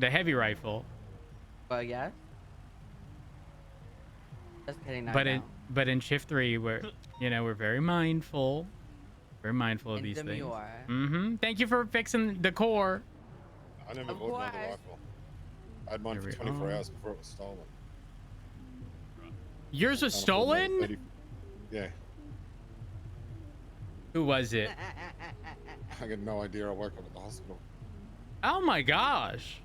The heavy rifle. Well, yes. Just kidding. Not But now. in shift 3, we're very mindful. Very mindful of And these things. demure. Thank you for fixing the core. I never Of bought another course. rifle. I had mine for 24 hours before it was stolen. Yours was stolen? Yeah. Who was it? I got no idea. I work up at the hospital. Oh my gosh.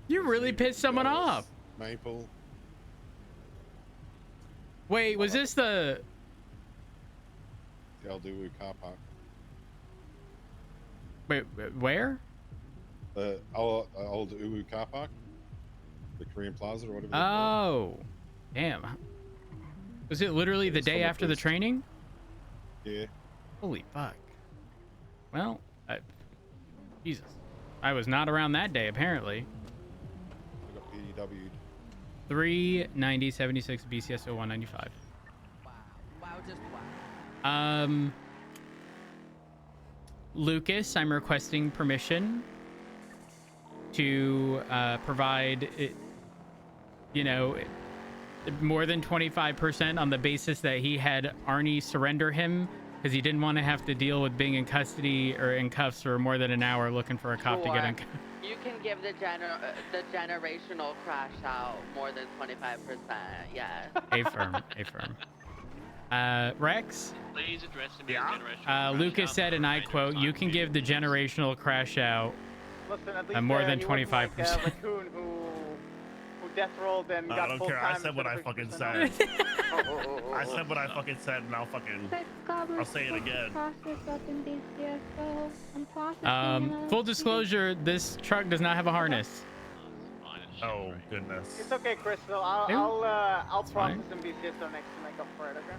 You really pissed someone off. Maple. Wait, was this the I'll do car park. Wait, where? The old Uwu car park, the Korean Plaza or whatever. Oh, damn. Was it literally the day after the training? Yeah. Holy fuck. Well, Jesus. I was not around that day, apparently. I got PDW'd. 390 76 BCS 0195. Wow. Wow, just wow. Lucas, I'm requesting permission to provide more than 25% on the basis that he had Arnie surrender him because he didn't want to have to deal with being in custody or in cuffs for more than an hour looking for a cop to get in. You can give the generational crash out more than 25%. Yeah. A firm. Rex? Please address me as generational Lucas said, and I quote, "You can give the generational crash out more than 25%." Raccoon who death rolled and got I don't care. I said what I fucking said. I said what I fucking said, and I'll say it again. Full disclosure, this truck does not have a harness. Oh goodness. It's okay, Crystal. I'll process some BCS next to make up for it. Okay.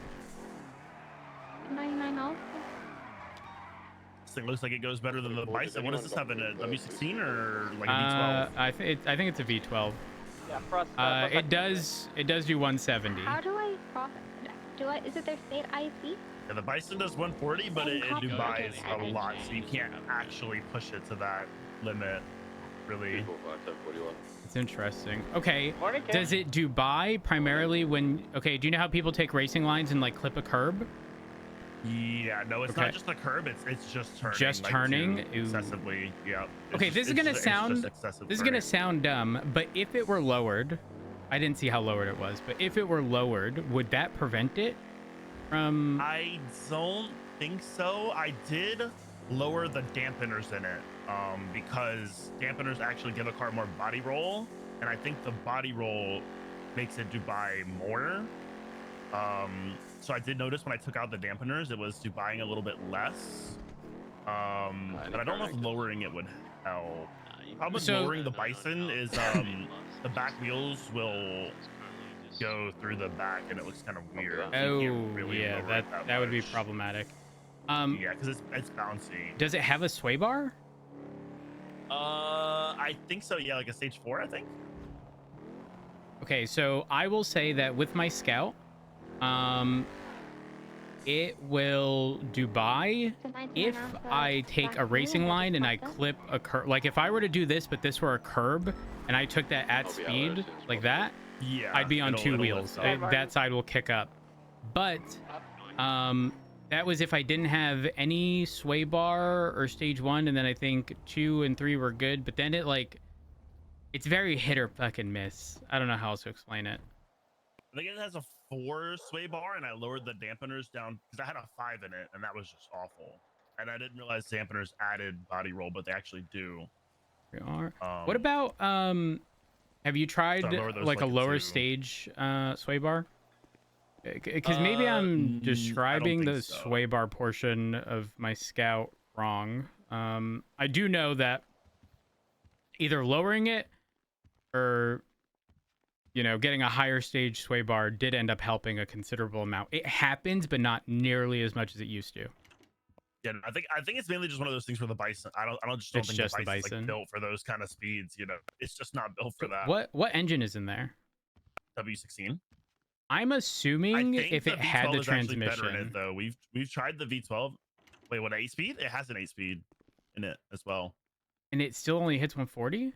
99 also. This thing looks like it goes better than the Bison. What does this have in it? W16 or like a V12? I think it's a V12. Yeah, it does do 170. How do I process? Is it their state IC? Yeah, the Bison does 140, but in Dubai is a lot, so you can't actually push it to that limit, really. It's interesting. Okay, does it Dubai primarily when? Okay, do you know how people take racing lines and like clip a curb? Yeah, no, it's not just the curb. It's just turning. Just turning excessively. Yeah. Okay, this is gonna sound dumb, but if it were lowered, I didn't see how lowered it was, but if it were lowered, would that prevent it from? I don't think so. I did lower the dampeners in it, because dampeners actually give a car more body roll, and I think the body roll makes it Dubai more. So I did notice when I took out the dampeners, it was Dubaiing a little bit less. But I don't know if lowering it would help. Problem with lowering the Bison is the back wheels will go through the back, and it looks kind of weird. Oh, really yeah, that would be problematic. Yeah, because it's bouncy. Does it have a sway bar? I think so. Yeah, like a stage 4, I think. Okay, so I will say that with my Scout, it will Dubai if I take a racing line and I clip a curb. Like if I were to do this, but this were a curb and I took that at speed like that, yeah, I'd be on 2 wheels. That side will kick up. But that was if I didn't have any sway bar or stage 1, and then I think 2 and 3 were good. But then it's very hit or fucking miss. I don't know how else to explain it. I think it has a 4 sway bar, and I lowered the dampeners down because I had a 5 in it, and that was just awful. And I didn't realize dampeners added body roll, but they actually do. They are. What about have you tried like a lower stage sway bar? Because maybe I'm describing the sway bar portion of my Scout wrong. I do know that either lowering it or getting a higher stage sway bar did end up helping a considerable amount. It happens, but not nearly as much as it used to. Yeah, I think it's mainly just one of those things for the Bison. I don't think the Bison's like built for those kind of speeds. It's just not built for that. What engine is in there? W16. I'm assuming if it had the transmission. Better in it, though. We've tried the V12. Wait, what 8-speed? It has an 8-speed in it as well. And it still only hits 140?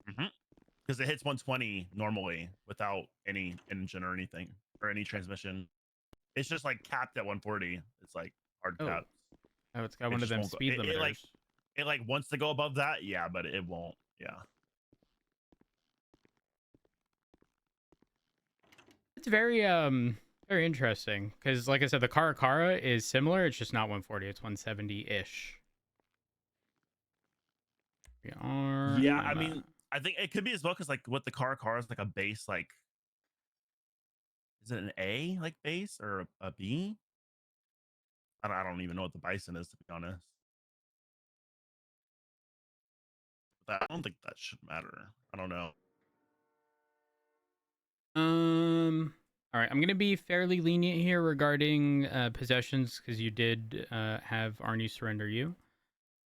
Because it hits 120 normally without any engine or anything or any transmission. It's just like capped at 140. It's like hard cap. Oh, it's got one of them speed limiters. It like wants to go above that, yeah, but it won't. Yeah. It's very very interesting because, like I said, the Caracara is similar. It's just not 140. It's 170-ish. Yeah, I mean, I think it could be as well because like what the Caracara is like a base, like is it an A like base or a B? I don't even know what the Bison is, to be honest. I don't think that should matter. I don't know. All right, I'm gonna be fairly lenient here regarding possessions because you did have Arnie surrender you.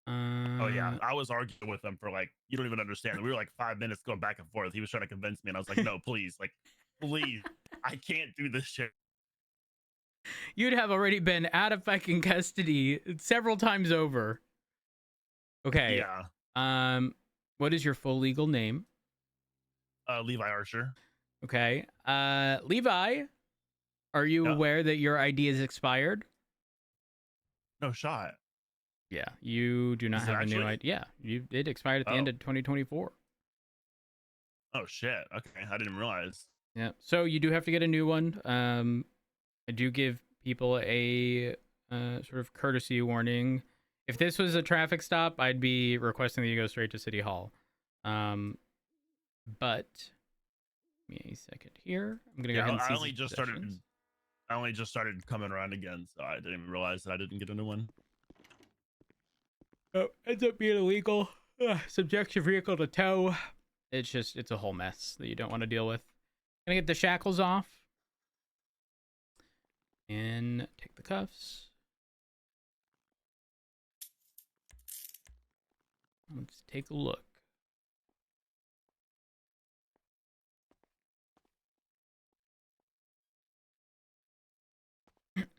Oh yeah, I was arguing with him for like, you don't even understand. We were like 5 minutes going back and forth. He was trying to convince me, and I was like, no, please, like, please, I can't do this shit. You'd have already been out of fucking custody several times over. Okay. Yeah. What is your full legal name? Levi Archer. Okay. Levi, are you aware that your ID is expired? No shot. Yeah, you do not have a new ID. Yeah, it expired at the end of 2024. Oh shit. Okay, I didn't realize. Yeah, so you do have to get a new one. I do give people a sort of courtesy warning. If this was a traffic stop, I'd be requesting that you go straight to City Hall. But give me a second here. I'm gonna go ahead and see. I only just started coming around again, so I didn't even realize that I didn't get a new one. Oh, ends up being illegal. Subjects your vehicle to tow. It's a whole mess that you don't want to deal with. Gonna get the shackles off. And take the cuffs. Let's take a look.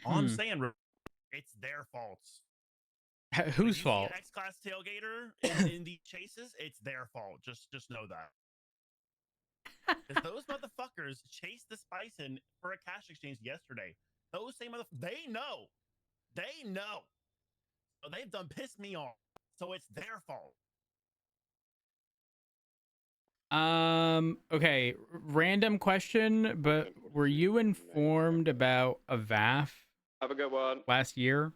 All I'm saying, it's their fault. Whose fault? X-Class tailgater in the chases, it's their fault. Just know that. Because those motherfuckers chased this Bison for a cash exchange yesterday. Those same they know. They know. So they've done pissed me off. So it's their fault. Okay, random question, but were you informed about a VAF? Have a good one. Last year?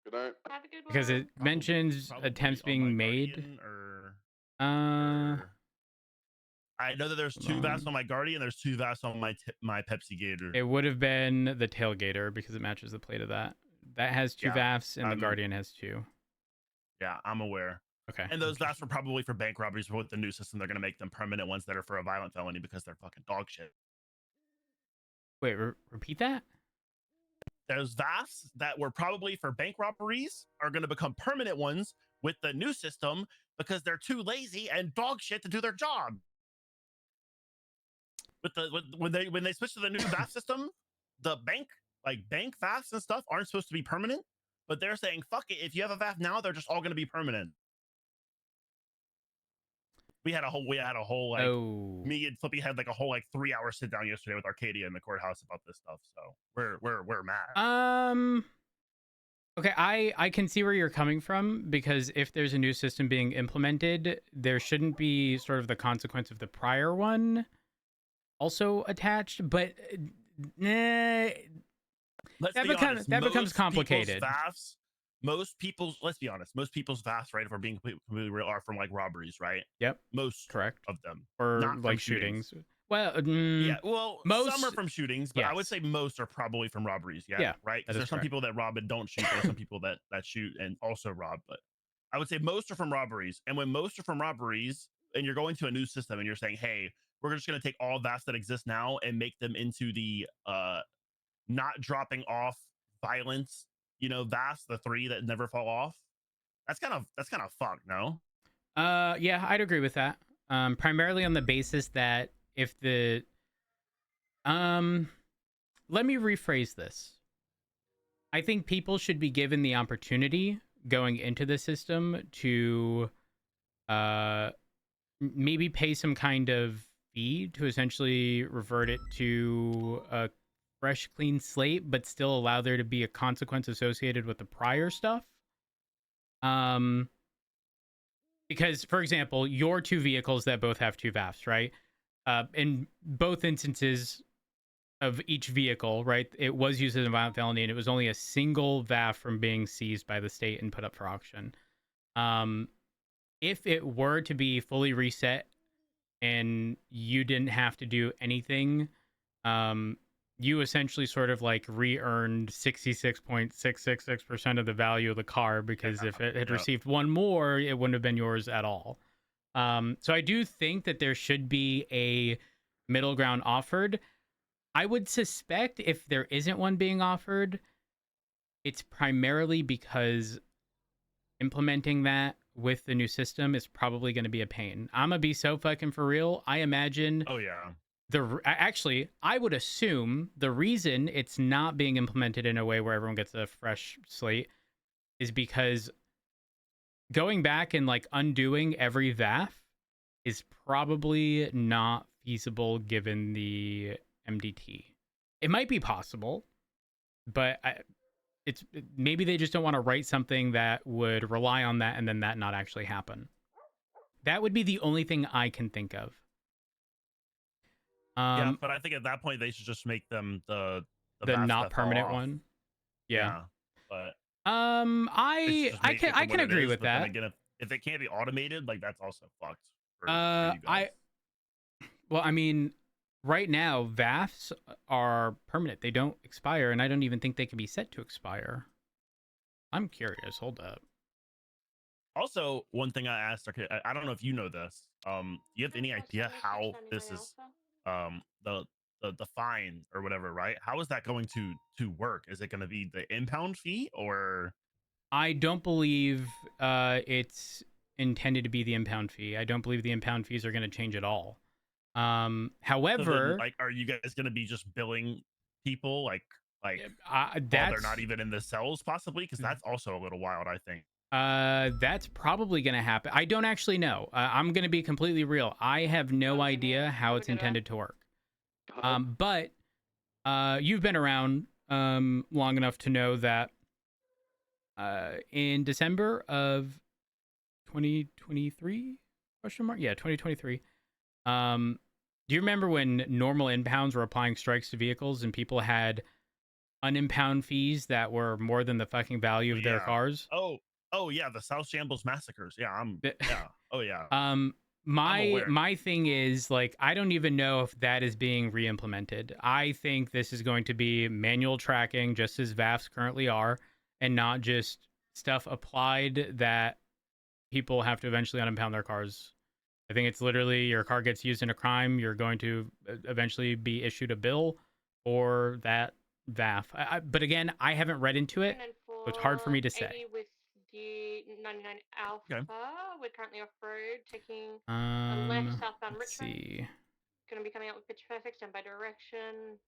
Good night. Have a good one. Because it mentions attempts being made. I know that there's 2 VAFs on my Guardian, there's 2 VAFs on my Pepsi Gator. It would have been the Tailgater because it matches the plate of that. That has 2 VAFs and the Guardian has 2. Yeah, I'm aware. Okay. And those VAFs were probably for bank robberies, but with the new system, they're going to make them permanent ones that are for a violent felony because they're fucking dog shit. Wait, repeat that? Those VAFs that were probably for bank robberies are going to become permanent ones with the new system because they're too lazy and dog shit to do their job. When they switch to the new VAF system, the bank VAFs and stuff aren't supposed to be permanent, but they're saying fuck it. If you have a VAF now, they're just all going to be permanent. We had a whole like me and Flippy had like a whole like 3-hour sit down yesterday with Arcadia in the courthouse about this stuff. So we're mad. Okay, I can see where you're coming from because if there's a new system being implemented, there shouldn't be sort of the consequence of the prior one also attached, but that becomes complicated. Let's be honest, most people's VAFs, right, if we're being completely real, are from like robberies, right? Yep. Most correct of them. Or not like shootings. Well, yeah, well, some are from shootings, but I would say most are probably from robberies. Yeah. Right? Because there's some people that rob and don't shoot. There's some people that shoot and also rob, but I would say most are from robberies. And when most are from robberies and you're going to a new system and you're saying, hey, we're just going to take all VAFs that exist now and make them into the not dropping off violence, VAFs, the 3 that never fall off. That's kind of fucked, no? Yeah, I'd agree with that. Primarily on the basis that if the let me rephrase this. I think people should be given the opportunity going into the system to maybe pay some kind of fee to essentially revert it to a fresh, clean slate, but still allow there to be a consequence associated with the prior stuff. Because, for example, your two vehicles that both have two VAFs, right? In both instances of each vehicle, right, it was used as a violent felony, and it was only a single VAF from being seized by the state and put up for auction. If it were to be fully reset and you didn't have to do anything, you essentially sort of like re-earned 66.666% of the value of the car, because if it had received one more, it wouldn't have been yours at all. So I do think that there should be a middle ground offered. I would suspect if there isn't one being offered, it's primarily because implementing that with the new system is probably going to be a pain. I'm gonna be so fucking for real. I imagine. Oh yeah. Actually, I would assume the reason it's not being implemented in a way where everyone gets a fresh slate is because going back and like undoing every VAF is probably not feasible given the MDT. It might be possible, but maybe they just don't want to write something that would rely on that and then that not actually happen. That would be the only thing I can think of. Yeah, but I think at that point they should just make them the not permanent one. Yeah. But I can agree with that. Again, if it can't be automated, like that's also fucked. For you guys. Well, I mean, right now VAFs are permanent; they don't expire, and I don't even think they can be set to expire. I'm curious. Hold up. Also, one thing I asked, okay, I don't know if you know this. You have any idea how this is the fine or whatever, right? How is that going to work? Is it going to be the impound fee, or I don't believe it's intended to be the impound fee. I don't believe the impound fees are going to change at all. However, so then, like, are you guys going to be just billing people like while they're not even in the cells, possibly? Because that's also a little wild, I think. That's probably going to happen. I don't actually know. I'm going to be completely real. I have no idea how it's intended to work. But you've been around long enough to know that in December of 2023, question mark? Yeah, 2023. Do you remember when normal impounds were applying strikes to vehicles and people had unimpound fees that were more than the fucking value of their cars? Oh yeah, the South Shambles massacres. Yeah, Oh yeah. My thing is, like, I don't even know if that is being re-implemented. I think this is going to be manual tracking, just as VAFs currently are, and not just stuff applied that people have to eventually unimpound their cars. I think it's literally your car gets used in a crime, you're going to eventually be issued a bill or that VAF. But again, I haven't read into it, so it's hard for me to say. With the 99 Alpha, we're currently off-road, taking a left southbound let's Richmond. See. Going to be coming out with Pitch Perfect, stand by direction.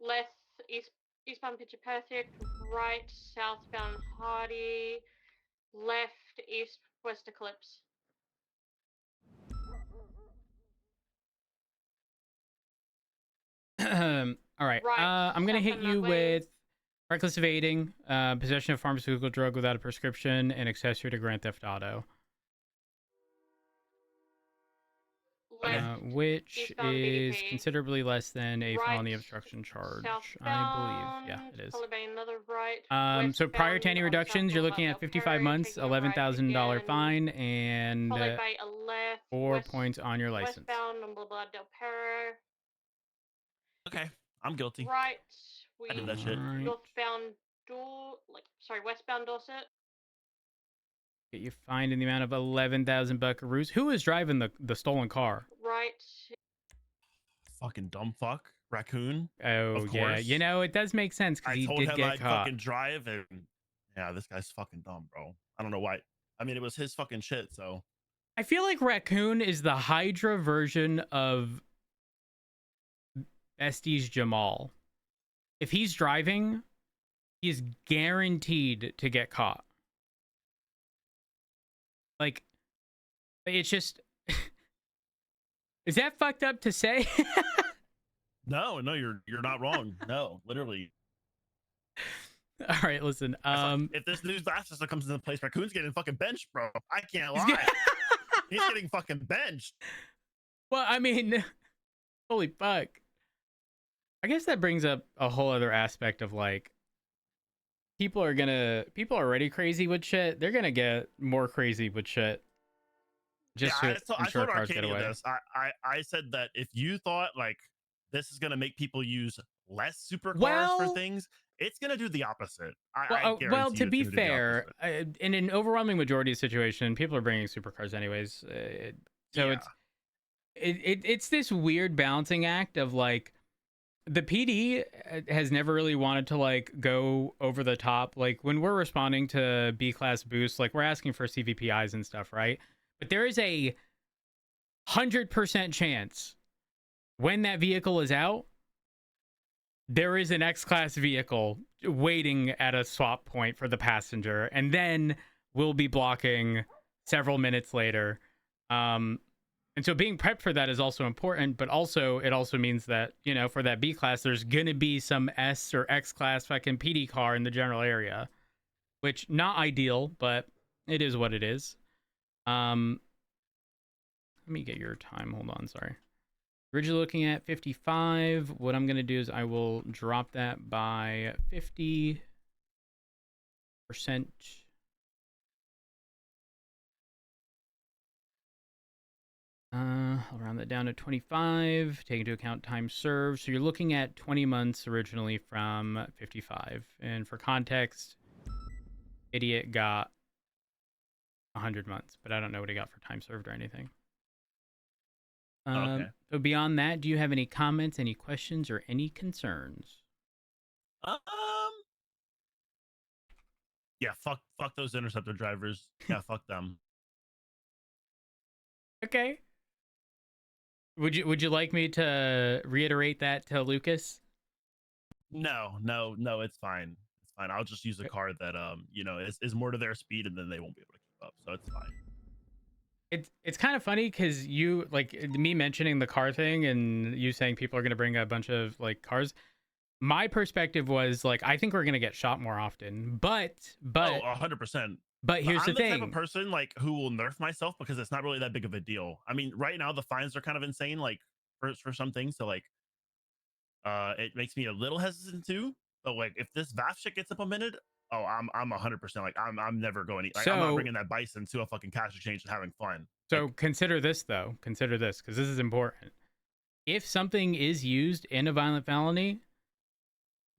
Left eastbound Pitch Perfect, right southbound Hardy, left east west Eclipse. All right. I'm gonna hit you with reckless evading, possession of pharmaceutical drug without a prescription, and accessory to Grand Theft Auto. Which is considerably less than a felony obstruction charge, I believe. Yeah, it is. So prior to any reductions, you're looking at 55 months, $11,000 fine, and 4 points on your license. Okay, I'm guilty. Right, I did that shit. Northbound westbound Dorset. Get you fined in the amount of 11,000 buckaroos. Who is driving the stolen car? Right. Fucking dumb fuck. Raccoon. Oh, yeah. You know, it does make sense because he did get caught. Fucking drive, and yeah, this guy's fucking dumb, bro. I don't know why. I mean, it was his fucking shit, so. I feel like Raccoon is the Hydra version of Bestie's Jamal. If he's driving, he's guaranteed to get caught. Like, it's just Is that fucked up to say? No, you're not wrong. No, literally. All right, listen. If this new VAF system comes into place, Raccoon's getting fucking benched, bro. I can't lie. He's getting fucking benched. Well, I mean, holy fuck. I guess that brings up a whole other aspect of like, people are already crazy with shit. They're gonna get more crazy with shit. Just to ensure I told cars get Arcadia away. this. I said that if you thought like this is gonna make people use less supercars for things, it's gonna do the opposite. Well, to be fair, in an overwhelming majority of situations, people are bringing supercars anyways. It's this weird balancing act of like, the PD has never really wanted to like go over the top. Like when we're responding to B-class boosts, like we're asking for CVPIs and stuff, right? But there is a 100% chance when that vehicle is out, there is an X-class vehicle waiting at a swap point for the passenger, and then we'll be blocking several minutes later. And so being prepped for that is also important, but also it also means that, you know, for that B class, there's going to be some S or X class fucking PD car in the general area, which not ideal, but it is what it is. Let me get your time. Hold on. Sorry. Originally looking at 55. What I'm going to do is I will drop that by 50%. I'll round that down to 25, take into account time served. So you're looking at 20 months originally from 55. And for context, Idiot got 100 months, but I don't know what he got for time served or anything. Okay. So beyond that, do you have any comments, any questions, or any concerns? Yeah, fuck those interceptor drivers. Yeah, fuck them. Okay. Would you like me to reiterate that to Lucas? No, it's fine. It's fine. I'll just use a car that you know, is more to their speed, and then they won't be able to keep up. So it's fine. It's kind of funny because you, like, me mentioning the car thing and you saying people are going to bring a bunch of like cars. My perspective was like, I think we're going to get shot more often, but 100%. But here's the thing. I'm the type of person like who will nerf myself because it's not really that big of a deal. I mean, right now the fines are kind of insane, like for some things. So like, it makes me a little hesitant too. But like, if this VAF shit gets implemented, I'm 100% like I'm never going. Like, I'm not bringing that bison to a fucking cash exchange and having fun. So consider this though. Consider this because this is important. If something is used in a violent felony,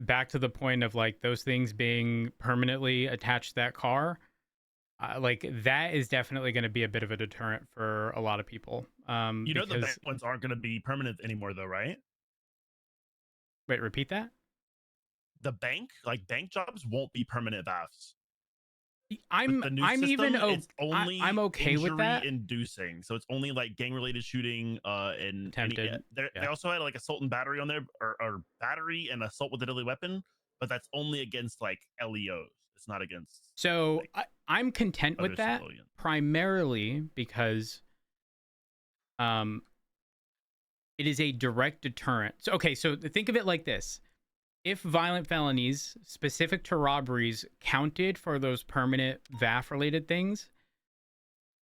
back to the point of like those things being permanently attached to that car. Like that is definitely going to be a bit of a deterrent for a lot of people. You know, the bank ones aren't going to be permanent anymore, though, right? Wait, repeat that. The bank jobs won't be permanent VAFs. I'm okay with that. Inducing, so it's only like gang related shooting, and attempted. They also had like assault and battery on there, or battery and assault with a deadly weapon, but that's only against like LEOs. It's not against. So like, I'm content with that primarily because it is a direct deterrent. So, okay, so think of it like this. If violent felonies specific to robberies counted for those permanent VAF-related things,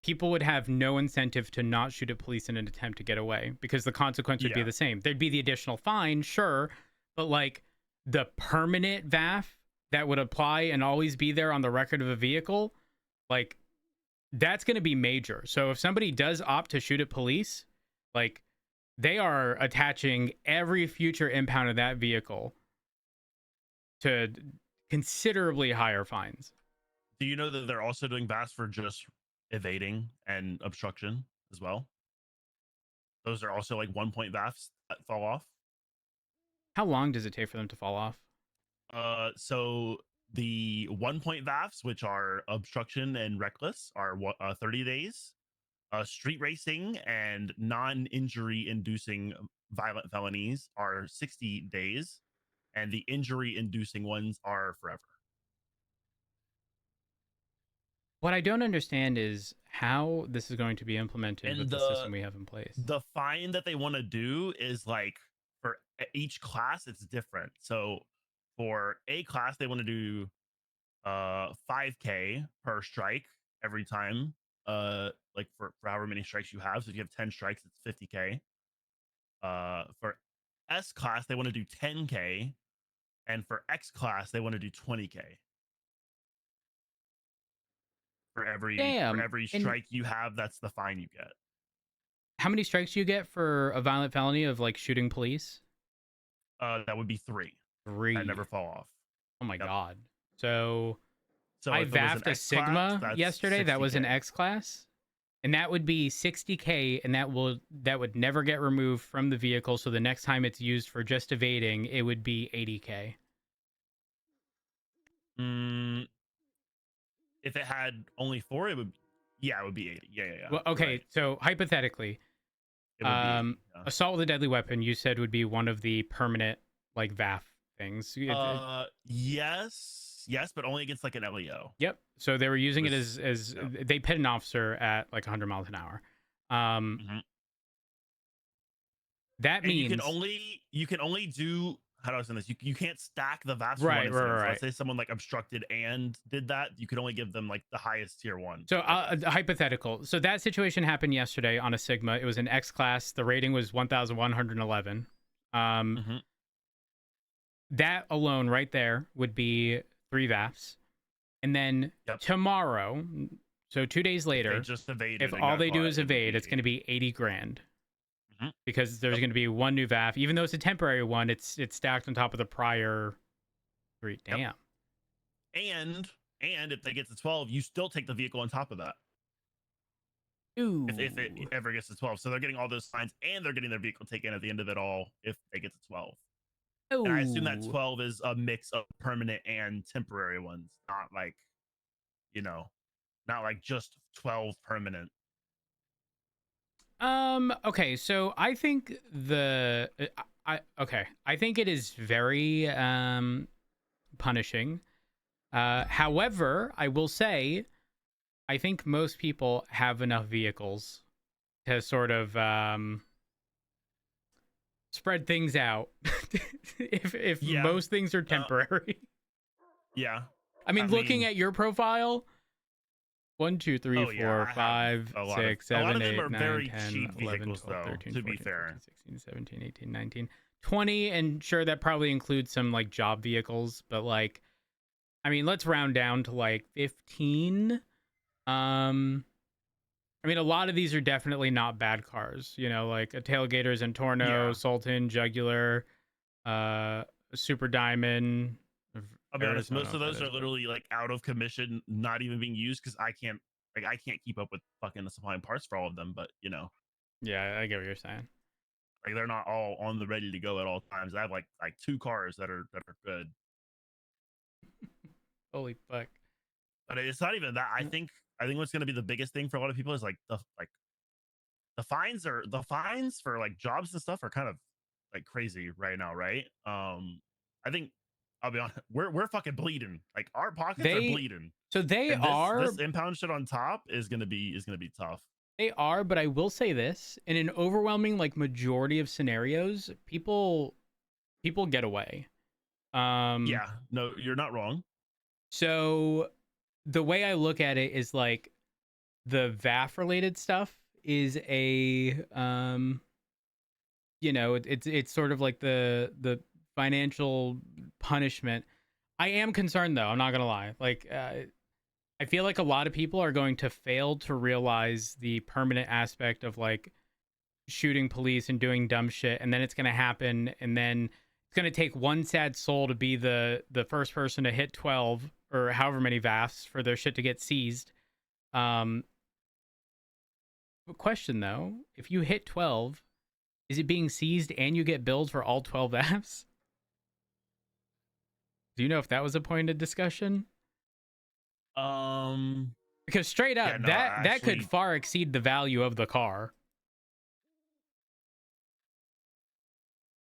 people would have no incentive to not shoot at police in an attempt to get away because the consequence would be the same. There'd be the additional fine, sure, but like the permanent VAF that would apply and always be there on the record of a vehicle, like that's going to be major. So if somebody does opt to shoot at police, like they are attaching every future impound of that vehicle to considerably higher fines. Do you know that they're also doing VAFs for just evading and obstruction as well? Those are also like 1-point VAFs that fall off. How long does it take for them to fall off? So the 1-point VAFs, which are obstruction and reckless, are 30 days. Street racing and non-injury inducing violent felonies are 60 days, and the injury inducing ones are forever. What I don't understand is how this is going to be implemented And with the system we have in place. The fine that they want to do is like for each class, it's different. So for A class, they want to do 5K per strike every time. Like for however many strikes you have. So if you have 10 strikes, it's 50K. For S class, they want to do 10K. And for X class, they want to do 20K. For every strike you have, that's the fine you get. How many strikes do you get for a violent felony of like shooting police? That would be 3. 3. That never fall off. Oh my god. So I if it was an VAF'd a X Sigma class, yesterday. 60K. That was an X class, and that would be 60K, and that would never get removed from the vehicle. So the next time it's used for just evading, it would be 80K. If it had only 4, it would be 80. Yeah. Well, okay, right. so hypothetically, It would be 80, yeah. assault with a deadly weapon, you said would be one of the permanent like VAF things. Yes, but only against like an LEO. Yep. So they were using it as they pit an officer at like 100 miles an hour. That means you can only do, how do I say this? You can't stack the VAFs. Right. Let's say someone like obstructed and did that. You could only give them like the highest tier 1. So hypothetical. So that situation happened yesterday on a Sigma. It was an X class. The rating was 1,111. That alone right there would be 3 VAFs. And then tomorrow, so 2 days later, if all they do is evade, it's going to be 80 grand. Because there's going to be 1 new VAF. Even though it's a temporary one, it's stacked on top of the prior 3. Damn. Yep. And if they get to 12, you still take the vehicle on top of that. Ooh. If it ever gets to 12. So they're getting all those fines and they're getting their vehicle taken at the end of it all if they get to 12. Ooh. And I assume that 12 is a mix of permanent and temporary ones, not like, not like just 12 permanent. Okay, so I think I think it is very punishing. However, I will say I think most people have enough vehicles to sort of spread things out if most things are temporary. Yeah. I mean, looking at your profile, 1, 2, 3, 4, 5, 6, 7, 8, 9, 10, 11, 12, 13, 14, 15, 16, 17, 18, 19, 20, and sure, that probably includes some like job vehicles, but like, I mean, let's round down to like 15. I mean, a lot of these are definitely not bad cars, like a Tailgater Zentorno, Sultan, Jugular, Super Diamond. I'll be honest, most of those are literally like out of commission, not even being used because I can't keep up with fucking supplying parts for all of them, but Yeah, I get what you're saying. Like they're not all on the ready to go at all times. I have like 2 cars that are good. Holy fuck. But it's not even that. I think what's going to be the biggest thing for a lot of people is like the fines for like jobs and stuff are kind of like crazy right now, right? I think I'll be honest, we're fucking bleeding. Like our pockets are bleeding. So this impound shit on top is gonna be tough. They are, but I will say this: in an overwhelming like majority of scenarios, people get away. Yeah, no, you're not wrong. So the way I look at it is like the VAF related stuff is a it's sort of like the financial punishment. I am concerned though, I'm not gonna lie. Like I feel like a lot of people are going to fail to realize the permanent aspect of like shooting police and doing dumb shit, and then it's gonna happen, and then it's gonna take one sad soul to be the first person to hit 12 or however many VAFs for their shit to get seized. Question though, if you hit 12, is it being seized and you get billed for all 12 VAFs? Do you know if that was a point of discussion? Because straight up, that could far exceed the value of the car.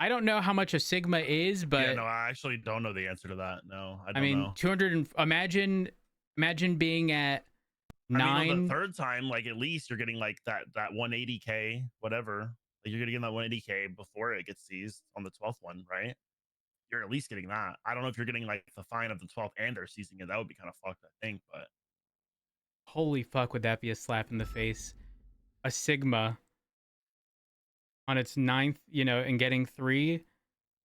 I don't know how much a Sigma is, but I actually don't know the answer to that. No, I don't know. 200. Imagine being at I mean, on the 9. third time, like at least you're getting like that 180K, whatever. Like you're gonna get that 180K before it gets seized on the 12th one, right? You're at least getting that. I don't know if you're getting like the fine of the 12th and they're seizing it. That would be kind of fucked, I think. But Holy fuck, would that be a slap in the face? A Sigma on its 9th, and getting 3,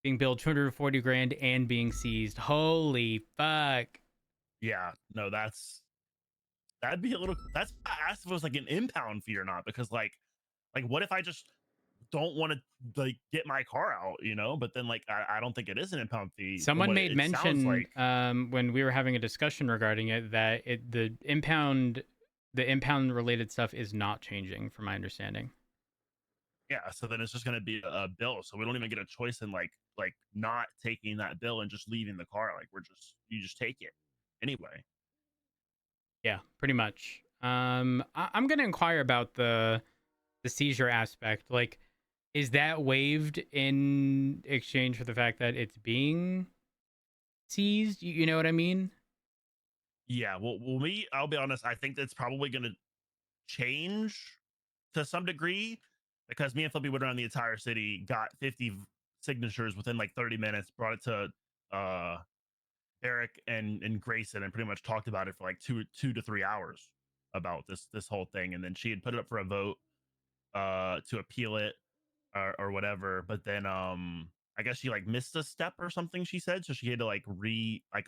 being billed 240 grand and being seized. Holy fuck. yeah, no, that'd be a little. That's why I asked if it was like an impound fee or not, because like what if I just don't want to like get my car out, But then like I don't think it is an impound fee. Someone made mention when we were having a discussion regarding it that the impound related stuff is not changing, from my understanding. Yeah, so then it's just going to be a bill. So we don't even get a choice in like not taking that bill and just leaving the car. Like you just take it anyway. Yeah, pretty much. I'm going to inquire about the seizure aspect. Like, is that waived in exchange for the fact that it's being seized? You know what I mean? Yeah, well, I'll be honest, I think that's probably going to change to some degree, because me and Flippy went around the entire city, got 50 signatures within like 30 minutes, brought it to Eric and Grayson, and pretty much talked about it for like two to 3 hours about this whole thing. And then she had put it up for a vote to appeal it or whatever. But then I guess she like missed a step or something, she said, so she had to like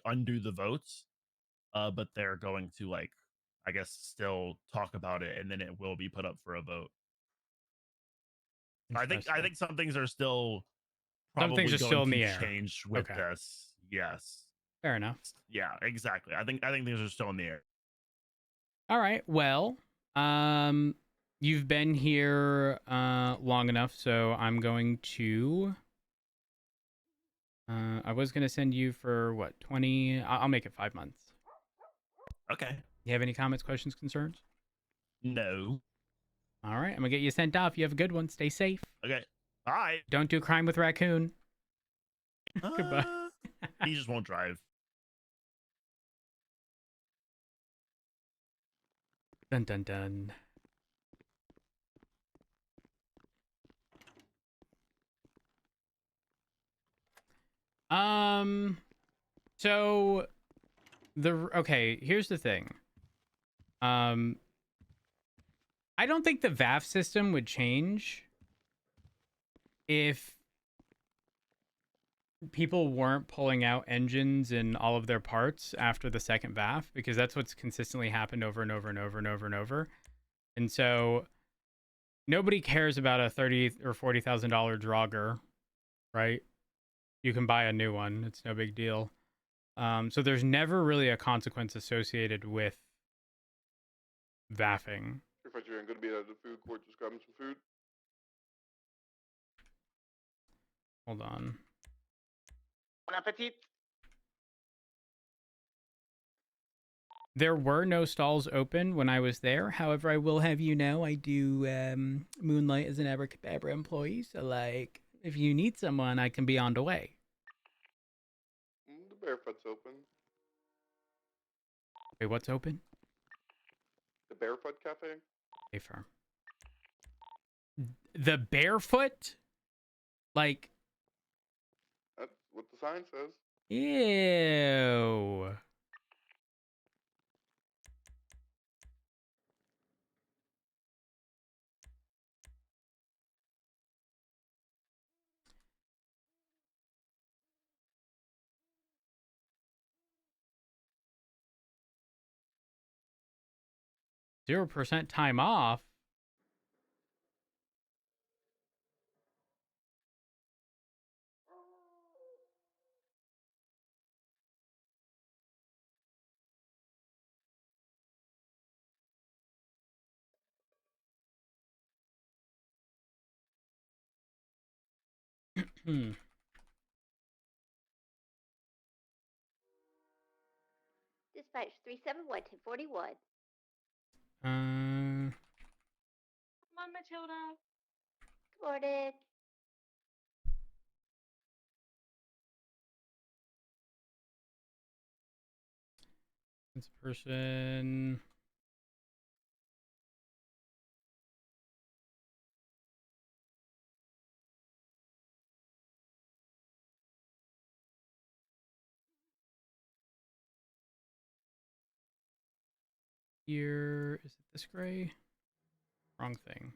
undo the votes. But they're going to like, I guess, still talk about it, and then it will be put up for a vote. I think some things are still probably going to change with this. Yes. Fair enough. Yeah, exactly. I think things are still in the air. All right. Well, you've been here long enough, so I'm going to. I was gonna send you for what, 20? I'll make it 5 months. Okay. You have any comments, questions, concerns? No. All right. I'm gonna get you sent off. You have a good one. Stay safe. Okay. All right. Don't do crime with raccoon. Goodbye. He just won't drive. Dun dun dun. So here's the thing. I don't think the VAF system would change if people weren't pulling out engines and all of their parts after the second VAF, because that's what's consistently happened over and over and over and over and over. And so nobody cares about a $30,000 or $40,000 Draugr, right? You can buy a new one. It's no big deal. So there's never really a consequence associated with VAFing. I'm going to be at the food court just grabbing some food. Hold on. Bon appetit. There were no stalls open when I was there. However, I will have you know, I do moonlight as an Abracadabra employee. So, like, if you need someone, I can be on the way. The Barefoot's open. Wait, what's open? The Barefoot Cafe. Hey, firm. The Barefoot? Like... That's what the sign says. Ew. %0 time off. Dispatch 371 1041. Come on, Matilda. Good morning. This person. Here, is it this gray? Wrong thing.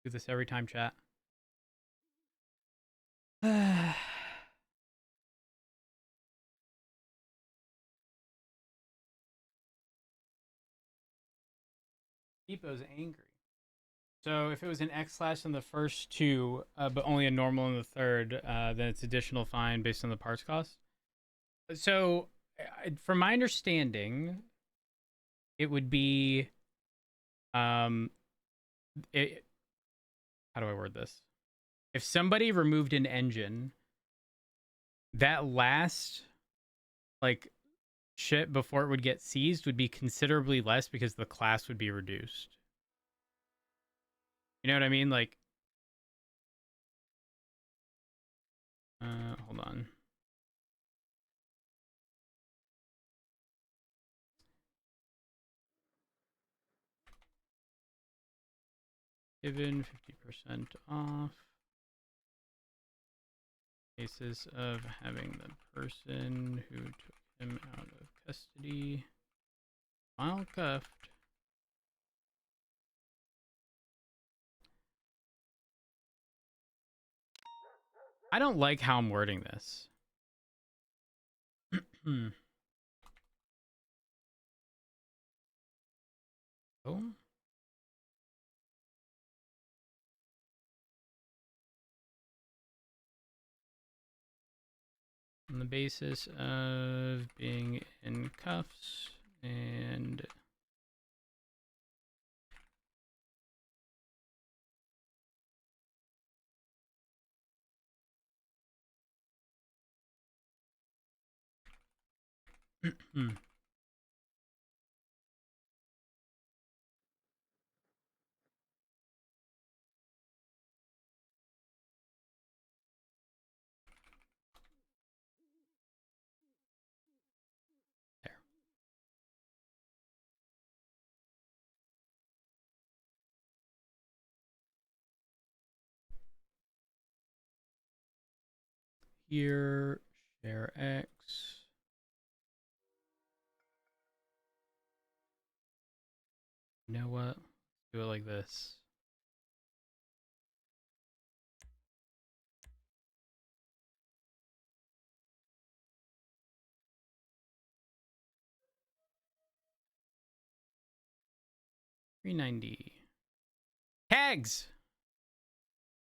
Do this every time, chat. Depot's angry. So if it was an X class in the first two, but only a normal in the third, then it's additional fine based on the parts cost. So, from my understanding, it would be, how do I word this? If somebody removed an engine, that last, like, shit before it would get seized would be considerably less because the class would be reduced. You know what I mean? Like, hold on. Given 50% off. Cases of having the person who took him out of custody while cuffed. I don't like how I'm wording this. Oh. On the basis of being in cuffs and there. Here, share X. You know what? Let's do it like this. $3.90. Tags.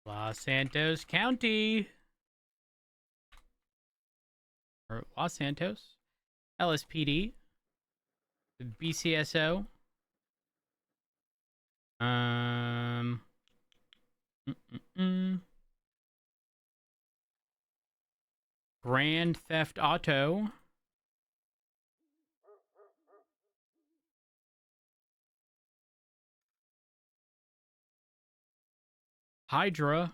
Los Santos County. Or Los Santos. LSPD. The BCSO. Grand Theft Auto. Hydra.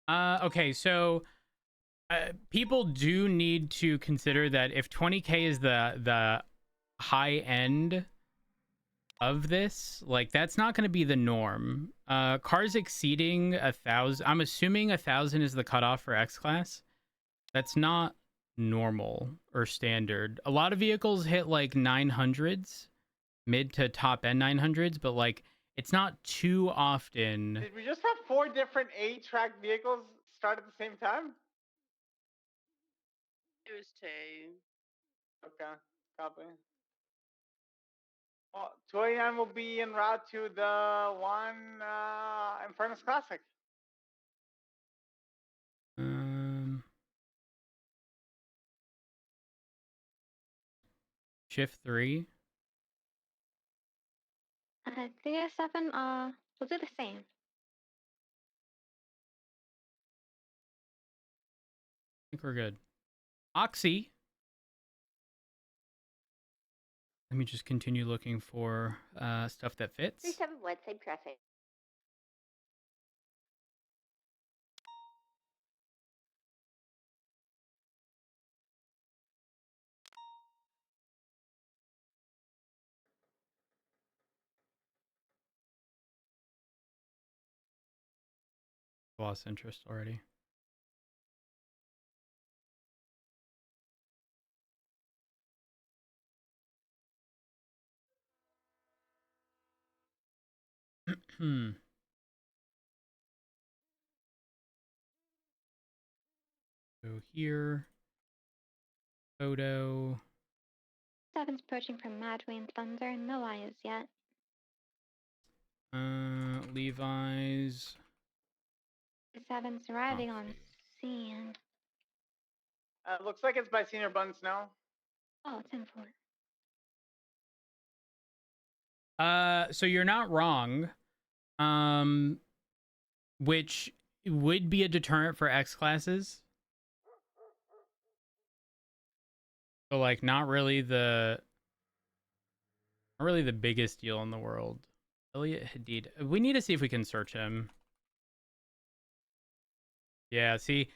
Okay, so people do need to consider that if 20K is the high end of this, like, that's not going to be the norm. Cars exceeding 1,000, I'm assuming 1,000 is the cutoff for X class. That's not normal or standard. A lot of vehicles hit like 900s, mid to top end 900s, but like it's not too often. Did we just have 4 different A-track vehicles start at the same time? It was 2. Okay, copy. Well, 2 a.m. will be en route to the one in Furnace Classic. Shift 3. I think it's 7. We'll do the same. I think we're good. Oxy. Let me just continue looking for stuff that fits. 371, same traffic. Lost interest already. Go here. Photo. 7's approaching from Madway and Thunder. No eyes yet. Levi's. 7's arriving on scene. Looks like it's by Senior Buns now. Oh, 10-4. So you're not wrong. Which would be a deterrent for X classes. So like not really the biggest deal in the world. Elliot Hadid. We need to see if we can search him. Yeah, see,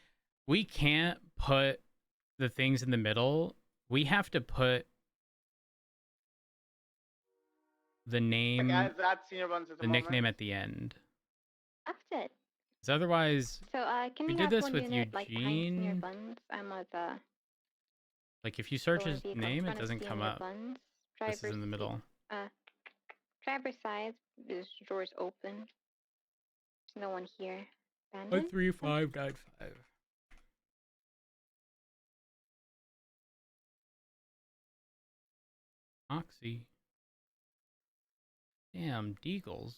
we can't put the things in the middle. We have to put the name, Like, that's Senior Buns at the nickname at the end. That's it. Because otherwise, So can we you did have this one with unit like behind Senior Eugene. Buns? I'm with Like if you search his vehicle in name, it front of doesn't come Senior up. Buns. This is Driver's in the middle. Driver's side, this door's open. There's no one here. Abandoned? 13595. Oxy. Damn, Deagles.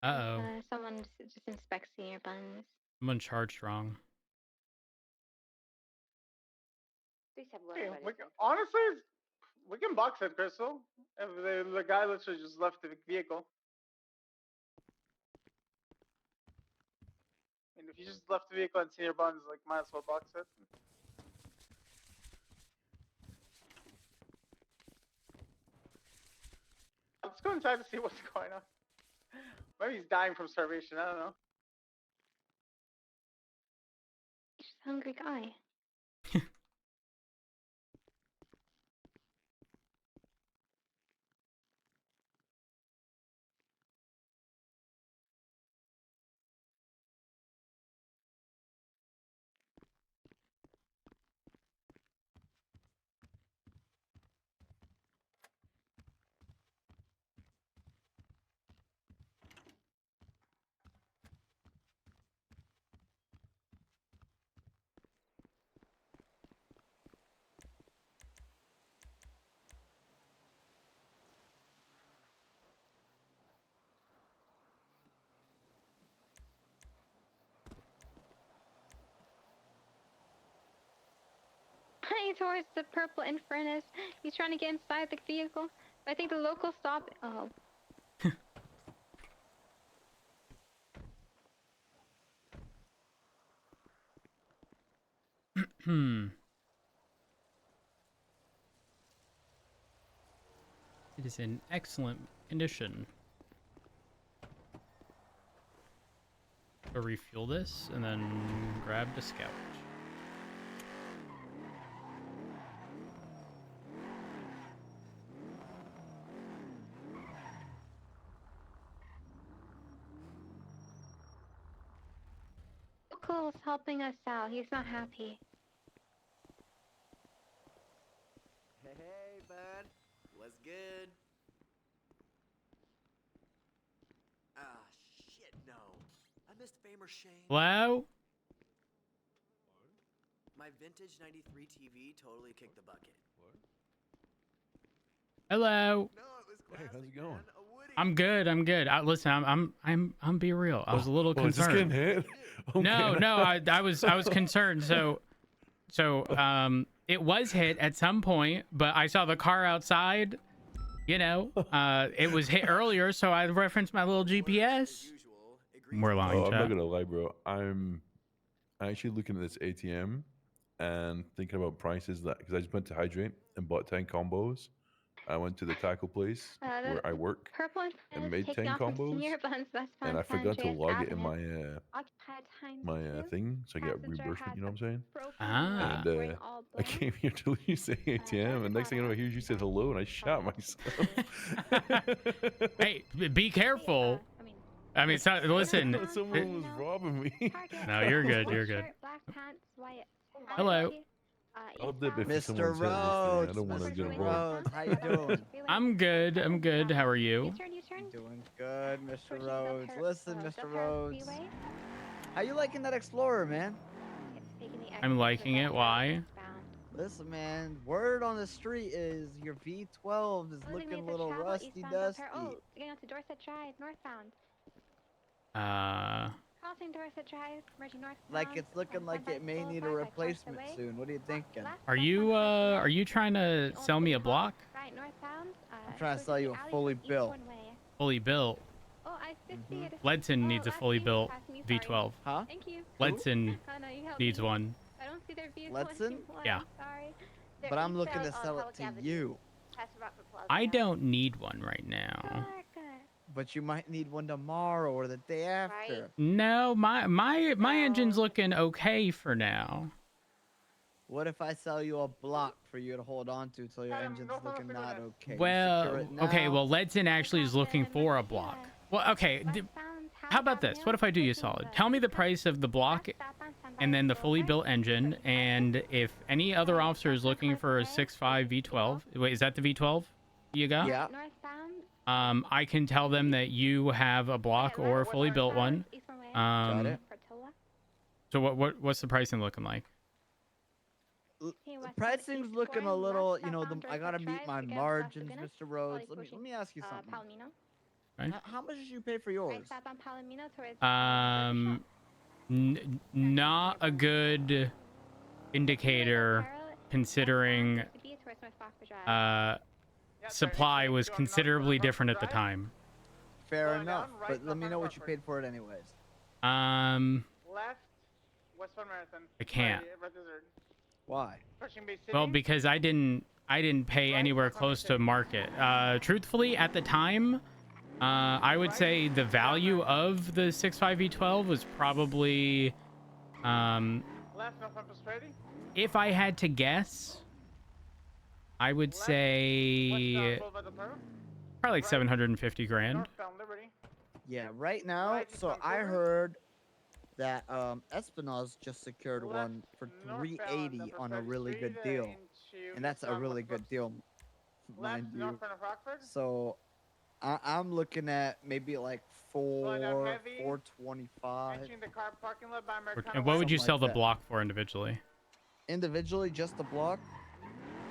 Uh-oh. Someone just inspects Senior Buns. Someone charged wrong. Please have Hey, honestly, we can box it, Crystal. If the guy literally just left the vehicle. And if you just left the vehicle and Senior Buns, like, might as well box it. Let's go inside to see what's going on. Maybe he's dying from starvation, I don't know. He's just a hungry guy. Towards the purple Infernus. He's trying to get inside the vehicle. I think the local stop. Oh. It is in excellent condition. So refuel this and then grab the scout. Local's helping us out. He's not happy. Hey, bud. What's good? Ah, shit, no. I missed Famer Shane. Hello? My vintage 93 TV totally kicked the bucket. What? Hello. No, it was Hey, how's it going? I'm good. I'm good. Listen, I'm be real. I was a little concerned. Just getting hit? Okay. No. I was concerned. So it was hit at some point, but I saw the car outside. You know, it was hit earlier, so I referenced my little GPS. We're lying, I'm chat. not gonna lie, bro. I'm actually looking at this ATM and thinking about prices because I just went to Hydrate and bought 10 combos. I went to the tackle place where I work and made 10 combos, and I forgot to log it in my thing, so I get reimbursement. You know what I'm saying? Ah. And I came here to use the ATM, and next thing I know, I hear you said hello, and I shot myself. Hey, be careful. I mean, so, listen. Someone was robbing me. No, you're good. You're good. Hello. I'll dip if Mr. someone says this thing. Rhodes, I don't want to Mr. get involved. Rhodes, how you doing? I'm good. I'm good. How are you? Doing good, Mr. Rhodes. Listen, Mr. Rhodes. How you liking that Explorer, man? I'm liking it. Why? Listen, man, word on the street is your V12 is looking a little rusty dusty. Oh, getting out to Dorset Drive, northbound. Crossing Dorset Drive, merging northbound. Like it's looking like it may need a replacement soon. What are you thinking? Are you trying to sell me a block? Right, northbound. I'm trying to sell you a fully built. Fully built. Oh, I see it. Ledson needs a fully built V12. Huh? Thank you. Ledson needs one. I don't see their vehicle Ledson? anymore. Yeah. Sorry. But I'm looking to sell it to you. I don't need one right now. But you might need one tomorrow or the day after. No, my engine's looking okay for now. What if I sell you a block for you to hold on to till your engine's looking not okay? Well, okay, well, Ledson actually is looking for a block. Well, okay, how about this? What if I do you a solid? Tell me the price of the block and then the fully built engine, and if any other officer is looking for a 6.5 V12, wait, is that the V12 you got? Yeah. I can tell them that you have a block or a fully built one. Got it. So what's the pricing looking like? The pricing's looking a little, you know, I gotta meet my margins, Mr. Rhodes. Let me ask you something. Right. How much did you pay for yours? Not a good indicator considering supply was considerably different at the time. Fair enough, but let me know what you paid for it anyways. Left, Westbound Marathon. I can't. Why? Well, because I didn't pay anywhere close to market. Truthfully, at the time, I would say the value of the 6.5 V12 was probably, if I had to guess, I would say probably like 750 grand. Yeah, right now. So I heard that Espinoz just secured one for 380 on a really good deal, and that's a really good deal, mind you. So I'm looking at maybe like 425. And what would you sell the block for individually? Individually, just the block?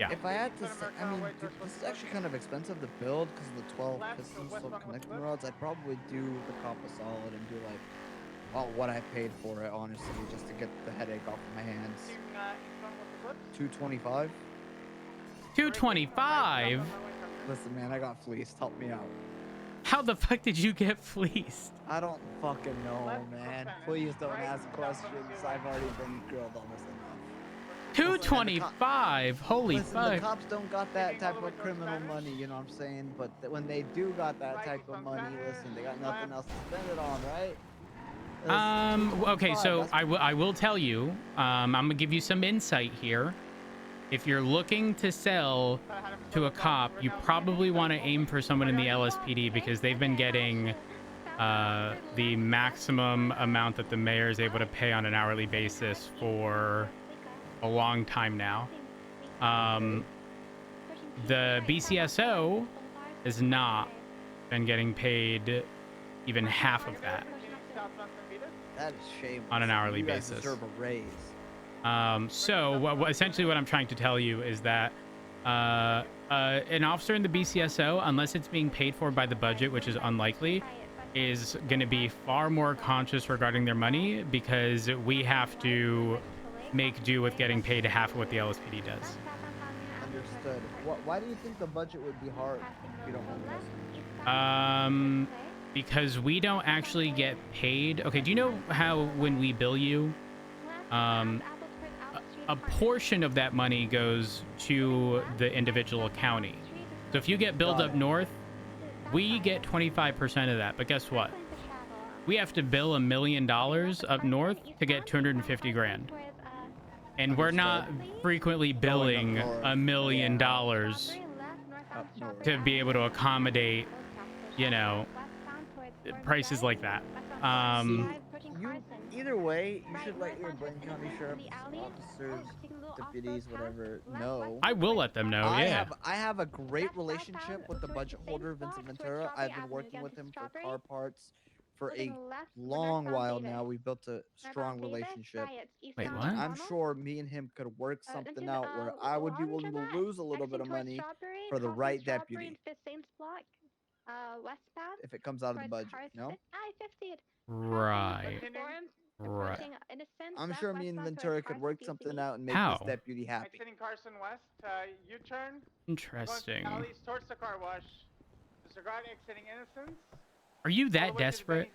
Yeah. If I had to say, I mean, this is actually kind of expensive to build because of the 12 pistons of connecting rods. I'd probably do the copper solid and do like, well, what I paid for it, honestly, just to get the headache off of my hands. 225. 225. Listen, man, I got fleeced. Help me out. How the fuck did you get fleeced? I don't fucking know, man. Please don't ask questions. I've already been grilled on this enough. 225. Holy listen, fuck. The cops don't got that type of criminal money, you know what I'm saying? But when they do got that type of money, listen, they got nothing else to spend it on, right? Okay, so I will tell you, I'm gonna give you some insight here. If you're looking to sell to a cop, you probably want to aim for someone in the LSPD because they've been getting the maximum amount that the mayor is able to pay on an hourly basis for a long time now. The BCSO has not been getting paid even half of that. That is shameless. On an hourly you guys basis. Deserve a raise. So essentially what I'm trying to tell you is that an officer in the BCSO, unless it's being paid for by the budget, which is unlikely, is going to be far more conscious regarding their money because we have to make do with getting paid half of what the LSPD does. Understood. Why do you think the budget would be hard if you don't want to listen? Because we don't actually get paid. Okay, do you know how when we bill you, a portion of that money goes to the individual county. So if you get billed up north, we get 25% of that. But guess what? We have to bill $1 million up north to get 250 grand. And we're not frequently billing $1 million to be able to accommodate, you know, prices like that. Either way, you should let your Blaine County Sheriff's officers, deputies, whatever, know. I will let them know. Yeah. I have a great relationship with the budget holder, Vincent Ventura. I've been working with him for car parts for a long while now. We built a strong relationship. Wait, what? I'm sure me and him could work something out where I would be willing to lose a little bit of money for the right deputy. If it comes out of the budget, no? Right. Right. I'm sure me and Ventura could work something out and make How? this deputy happy. Exiting Carson West, U-turn. Interesting. Alleys towards the car wash. Disregard exiting Innocence. Are you that desperate?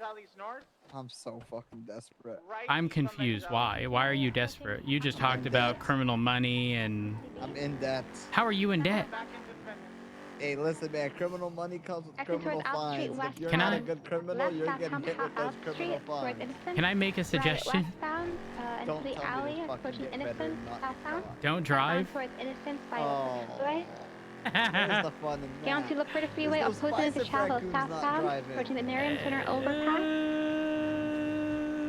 I'm so fucking desperate. I'm confused. Why? Why are you desperate? You just talked about criminal money and... I'm in debt. How are you in debt? Hey, listen, man. Criminal money comes with criminal fines. If you're Can not I- a good criminal, you're getting hit with those criminal fines. Can I make a suggestion? Don't tell me to fucking get better and not Don't drive. Oh. Where's the fun in Get onto that? look for the freeway There's no opposing the spice if travel raccoon's not southbound, driving. approaching the Merriam Center overpass.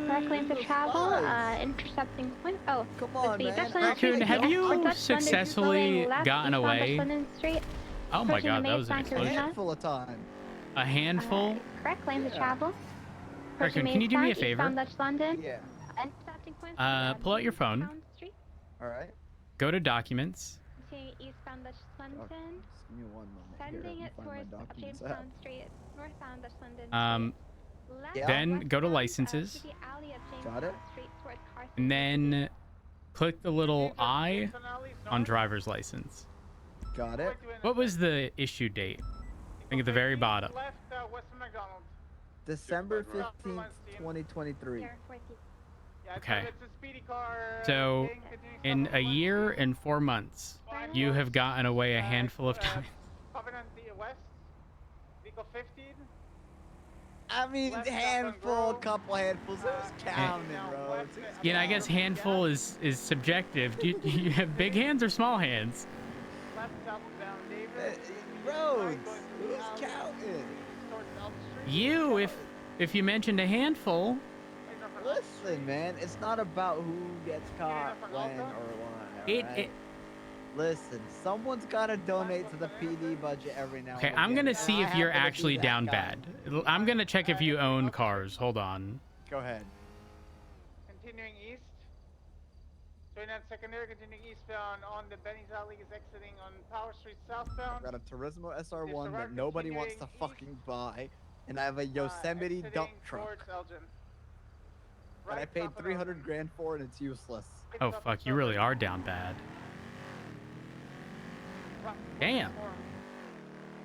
Correct lanes of travel, intercepting point. Oh, Come let's on, see. man. Dutch London Raccoon, Street, have yes, you for Dutch London, successfully going left gotten eastbound away? Dutch London Street, Oh my approaching god, the that was an Maze Bank A explosion. Arena. handful of time. A handful? Correct lanes of Yeah. travel. Raccoon, Approaching can you do me a Maze Bank, favor? eastbound Dutch London. Yeah. Intercepting points. Pull out your phone. Eastbound Street, All right. Go to documents. continuing eastbound Dutch London. Just give me one moment here. Sending Let it me find my towards documents app. Jamestown Street, northbound Dutch London. Yeah. Then go to licenses. Got it. And then click the little I on driver's license. Got it. What was the issue date? I think at the very bottom. Left, Western McDonald. December 15th, 2023. Yeah, Okay. It's a speedy car. So, in a year and 4 months, you have gotten away a handful of times. Covenant West. Vehicle 15. I mean, Left handful, Grove. couple handfuls. Who's counting, bro? You know, I guess handful is subjective. Do you have big hands or small hands? Left southbound Davis. Roads. Who's counting? Towards Elm Street. You, if you mentioned a handful. Listen, man, it's not about who gets caught when or why. It- alright? it- Listen, someone's got to donate to the PD budget every now Okay, and I'm again, gonna and see I if you're happen to be actually that down guy. bad. I'm gonna check if you own cars. Hold on. Go ahead. Continuing east. Join that secondary, continuing eastbound on the Benny's Alley is exiting on Power Street southbound. I've got a Turismo SR1 Disregard that nobody wants to continuing east. fucking buy, and I have a Yosemite Exiting dump truck towards Elgin. that I Right paid south of 300 Elgin. grand for, and it's useless. Oh fuck, you really are down bad. Damn.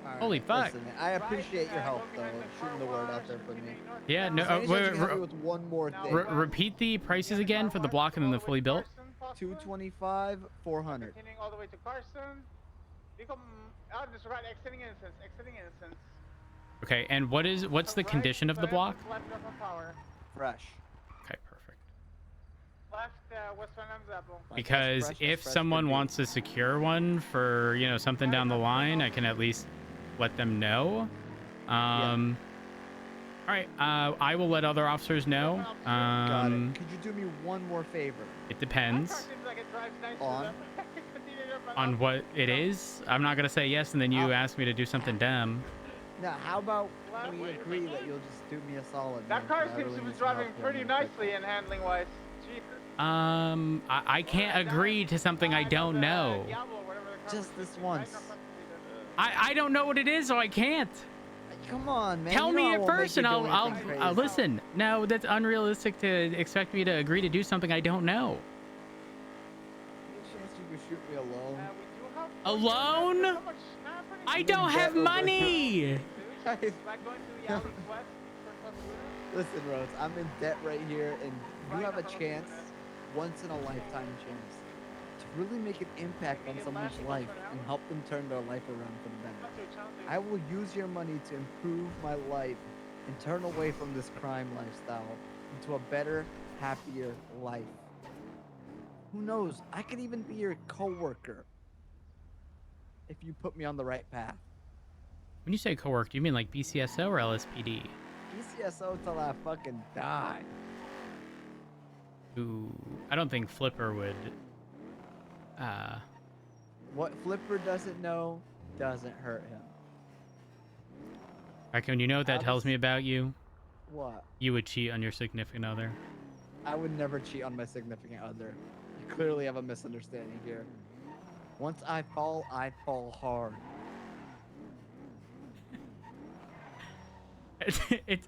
Alright, Holy fuck. Listen, man, I appreciate your help, though, shooting the word out there for me. Yeah, no. Is there any chance Wait, you can help me with one more thing. repeat the prices again for the block and then the fully built. 225, 400. Continuing all the way to Carson. Vehicle out of this right, exiting Innocence, exiting Innocence. Okay, and what's the Right, condition of the block? Left up on Power. Fresh. Okay, perfect. Left West Van Apple. Because fresh, if fresh someone could be. wants to secure one for, you know, something down the line, I can at least let them know. All right, I will let other officers know. Got it. Could you do me one more favor? It depends On? on what it is. I'm not gonna say yes and then you ask me to do something dumb. Now, how about we agree that you'll just do me a solid? That man, car 'cause I seems really to be need some driving help here. pretty I'm gonna take nicely and handling wise. Jesus. I can't agree to something I don't know. Just this once. I don't know what it is, so I can't. Come on, man. Tell You know me I it won't make first you and do I'll anything crazy. listen. No, that's unrealistic to expect me to agree to do something I don't know. Any chance you could shoot me alone? Alone? I don't have money. Listen, Rose, I'm in debt right here, and you have a chance, once in a lifetime chance, to really make an impact on someone's life and help them turn their life around for the better. I will use your money to improve my life and turn away from this crime lifestyle into a better, happier life. Who knows? I could even be your coworker if you put me on the right path. When you say cowork, do you mean like BCSO or LSPD? PCSO till I fucking die. Ooh, I don't think Flipper would. What Flipper doesn't know doesn't hurt him. Raccoon, you know what that tells me about you? What? You would cheat on your significant other. I would never cheat on my significant other. You clearly have a misunderstanding here. Once I fall hard. It's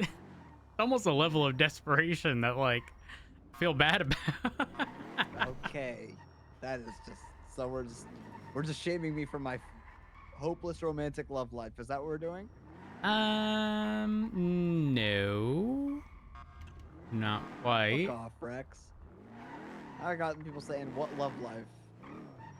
almost a level of desperation that, like, I feel bad about. Okay, that is just so we're just shaming me for my hopeless romantic love life. Is that what we're doing? No, not quite. Fuck off, Rex. I got people saying, "What love life?"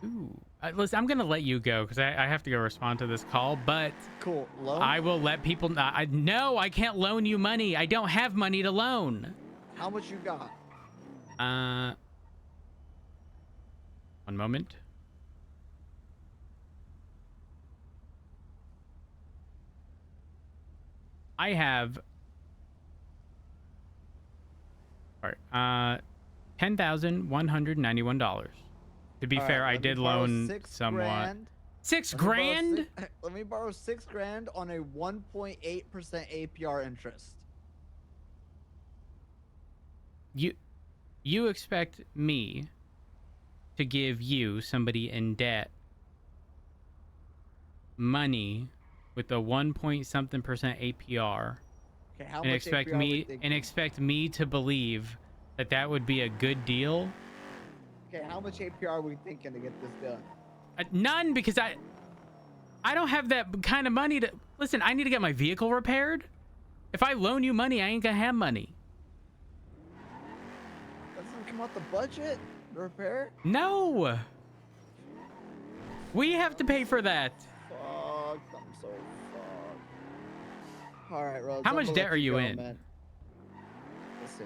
Ooh, listen, I'm gonna let you go because I have to go respond to this call. But cool, loan? I will let people. No, I can't loan you money. I don't have money to loan. How much you got? One moment. I have. All right. $10,191. To be fair, I did loan somewhat. Grand. $6,000? Let me borrow $6,000 on a 1.8% APR interest. You expect me to give you, somebody in debt, money with a 1-point-something% APR, Okay, how and much expect APR me expect me to believe that that would be a good deal? Okay, how much APR are we thinking to get this done? None, because I don't have that kind of money to... Listen, I need to get my vehicle repaired. If I loan you money, I ain't gonna have money. Doesn't come out the budget to repair? No. We have to pay for that. Fuck, I'm so fucked. All right, Rose. How much debt are you in? Man. Let's see.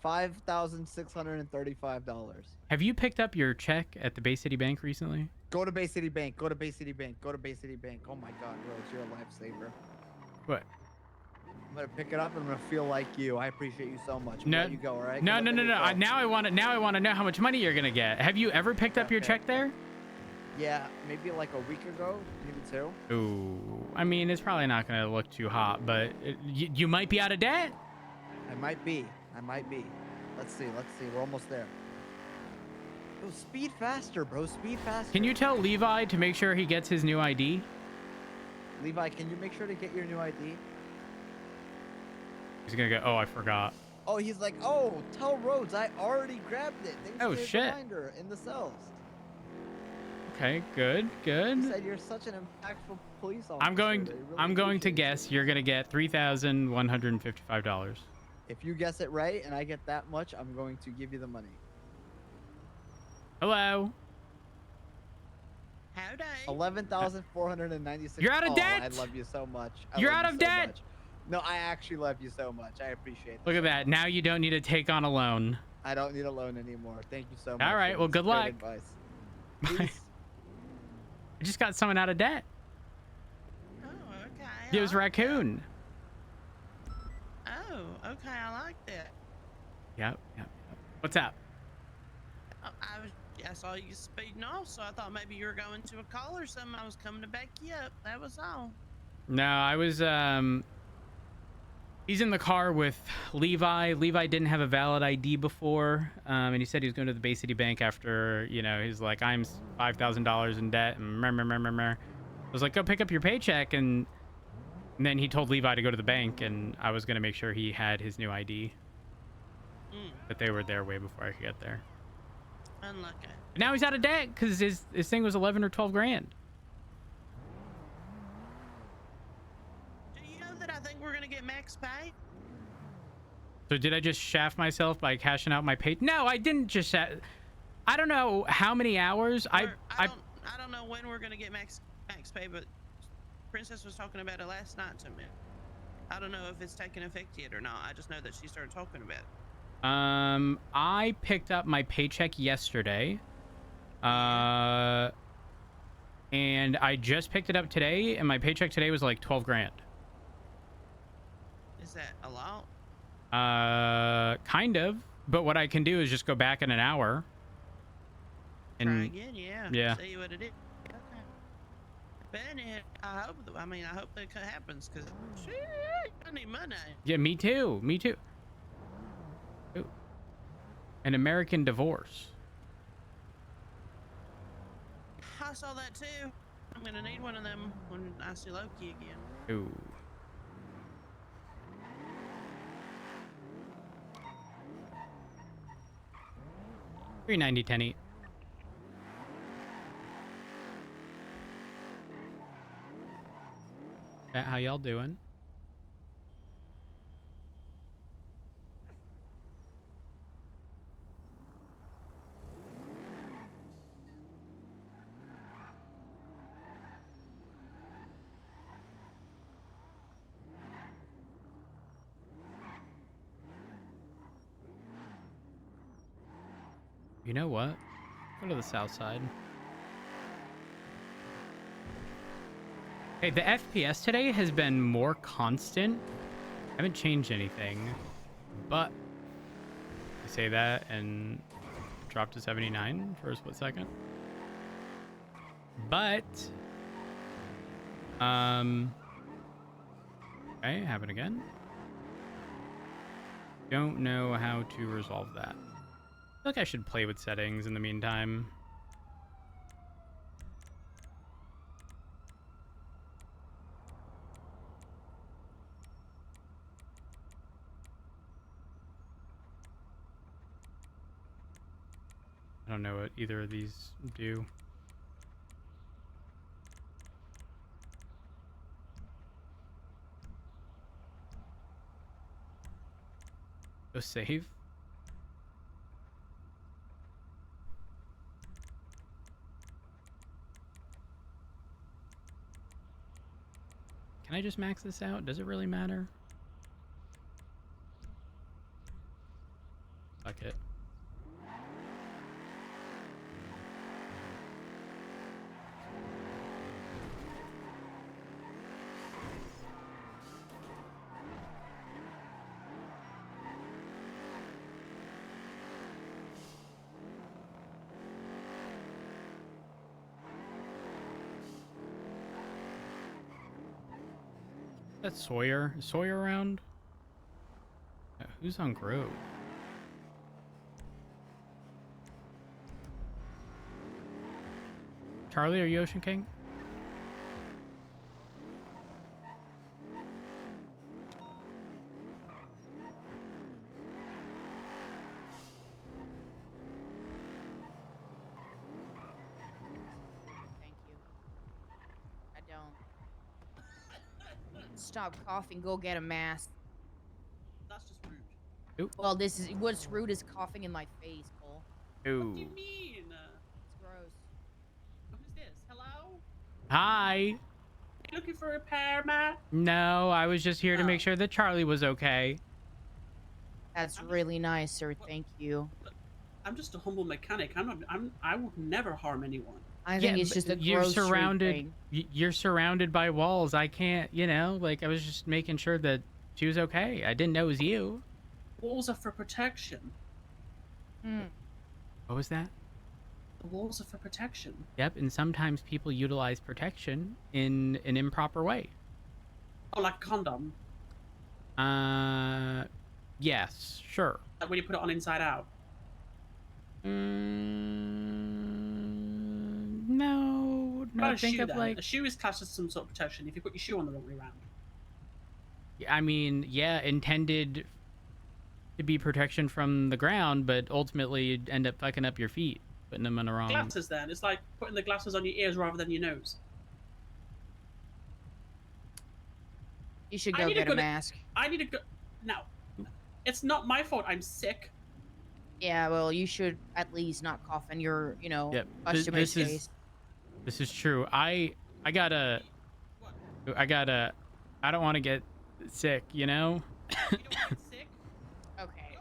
$5,635. Have you picked up your check at the Bay City Bank recently? Go to Bay City Bank. Go to Bay City Bank. Go to Bay City Bank. Oh my God, Rose, you're a lifesaver. What? I'm gonna pick it up and I'm gonna feel like you. I appreciate you so much. No, let you go, all right? No. Now I want to know how much money you're gonna get. Have you ever picked up your check there? Yeah, maybe like a week ago, maybe 2. Ooh, I mean, it's probably not gonna look too hot, but you might be out of debt. I might be. Let's see. We're almost there. Oh, speed faster, bro. Speed faster. Can you tell Levi to make sure he gets his new ID? Levi, can you make sure to get your new ID? He's gonna go, oh, I forgot. Oh, he's like, oh, tell Rhodes I already grabbed it. Thanks oh, for the shit. reminder in the cells. Okay, good. He said you're such an impactful police officer. I'm going to guess you're gonna get $3,155. If you guess it right and I get that much, I'm going to give you the money. Hello. Howdy. 11,496. You're out of debt. I love you so much. You're out of debt. Much. No, I actually love you so much. I appreciate it. Look at that. Now you don't need to take on a loan. I don't need a loan anymore. Thank you so much. All right. Well, good luck. Advice. I just got someone out of debt. Oh, okay. It was Raccoon. Oh, okay. I like that. Yep. What's up? I saw you speeding off, so I thought maybe you were going to a call or something. I was coming to back you up. That was all. No, I was, he's in the car with Levi. Levi didn't have a valid ID before, and he said he was going to the Bay City Bank after, he's like, I'm $5,000 in debt, and I was like, go pick up your paycheck, and then he told Levi to go to the bank, and I was going to make sure he had his new ID. But they were there way before I could get there. Unlucky. But now he's out of debt because his thing was 11 or 12 grand. Do you know that I think we're gonna get max pay? So did I just shaft myself by cashing out my pay? No, I didn't just I don't know how many hours. I don't know when we're gonna get max pay, but Princess was talking about it last night to me. I don't know if it's taken effect yet or not. I just know that she started talking about it. I picked up my paycheck yesterday. And I just picked it up today, and my paycheck today was like 12 grand. Is that a lot? Kind of. But what I can do is just go back in an hour. And try again, yeah. Yeah. See what it is. Okay. But anyhow, I hope that happens because I need money. Yeah, me too. Me too. Ooh. An American divorce. I saw that too. I'm gonna need one of them when I see Loki again. Ooh. $390 10 How y'all doing? You know what? Go to the south side. Hey, the FPS today has been more constant. I haven't changed anything, but I say that and drop to 79 for a split second. But okay, happen again. Don't know how to resolve that. I feel like I should play with settings in the meantime. I don't know what either of these do. Go save. Can I just max this out? Does it really matter? Fuck it. That's Sawyer. Is Sawyer around? Who's on Grove? Charlie, are you Ocean King? Thank you. I don't. Stop coughing. Go get a mask. That's just rude. Ooh. Well, this is what's rude is coughing in my face, Cole. Ooh. What do you mean? It's gross. Who's this? Hello? Hi. You looking for a repair, Matt? No, I was just here to make sure that Charlie was okay. That's really nice, sir. Thank you. I'm just a humble mechanic. I would never harm anyone. I think it's just a gross thing. You're surrounded by walls. I can't, you know, like I was just making sure that she was okay. I didn't know it was you. Walls are for protection. What was that? The walls are for protection. Yep, and sometimes people utilize protection in an improper way. Oh, like a condom? Yes, sure. Like when you put it on inside out? No. What about a Think shoe, of then? like A shoe is classed as some sort of protection if you put your shoe on the wrong way around. I mean, yeah, intended to be protection from the ground, but ultimately you'd end up fucking up your feet, putting them in the wrong... Glasses, then. It's like putting the glasses on your ears rather than your nose. You should go get a mask. I need to go... Now, it's not my fault I'm sick. Yeah, well, you should at least not cough in your, you know, customer's face. This is true. I don't want to get sick, you know? You don't want to get sick? Okay.